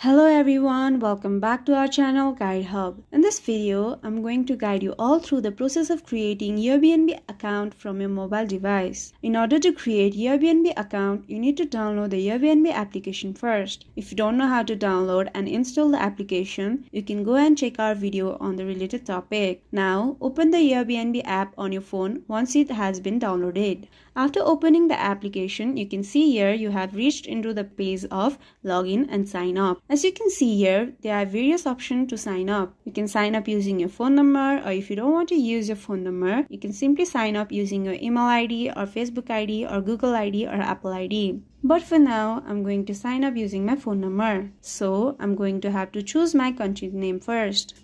Hello everyone, welcome back to our channel Guide Hub. In this video, I'm going to guide you all through the process of creating Airbnb account from your mobile device. In order to create Airbnb account, you need to download the Airbnb application first. If you don't know how to download and install the application, you can go and check our video on the related topic. Now, open the Airbnb app on your phone once it has been downloaded. After opening the application, you can see here you have reached into the page of login and sign up. As you can see here, there are various options to sign up. You can sign up using your phone number, or if you don't want to use your phone number, you can simply sign up using your email ID or Facebook ID or Google ID or Apple ID. But for now, I'm going to sign up using my phone number. So I'm going to have to choose my country name first.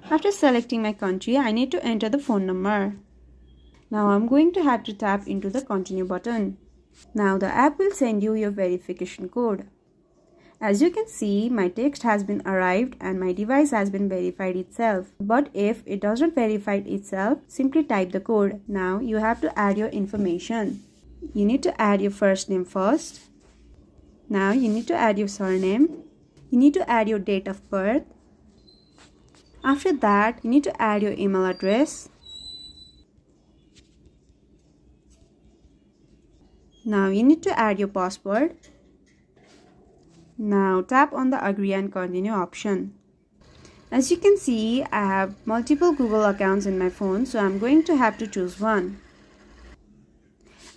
After selecting my country, I need to enter the phone number. Now I'm going to have to tap into the continue button. Now the app will send you your verification code. As you can see, my text has been arrived and my device has been verified itself. But if it doesn't verify itself, simply type the code. Now you have to add your information. You need to add your first name first. Now you need to add your surname. You need to add your date of birth. After that, you need to add your email address. Now you need to add your password. Now tap on the agree and continue option. As you can see, I have multiple Google accounts in my phone, so I'm going to have to choose one.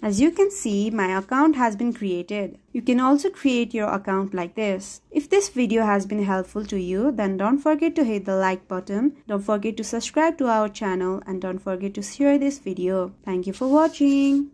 As you can see, my account has been created. You can also create your account like this. If this video has been helpful to you, then don't forget to hit the like button, don't forget to subscribe to our channel, and don't forget to share this video. Thank you for watching.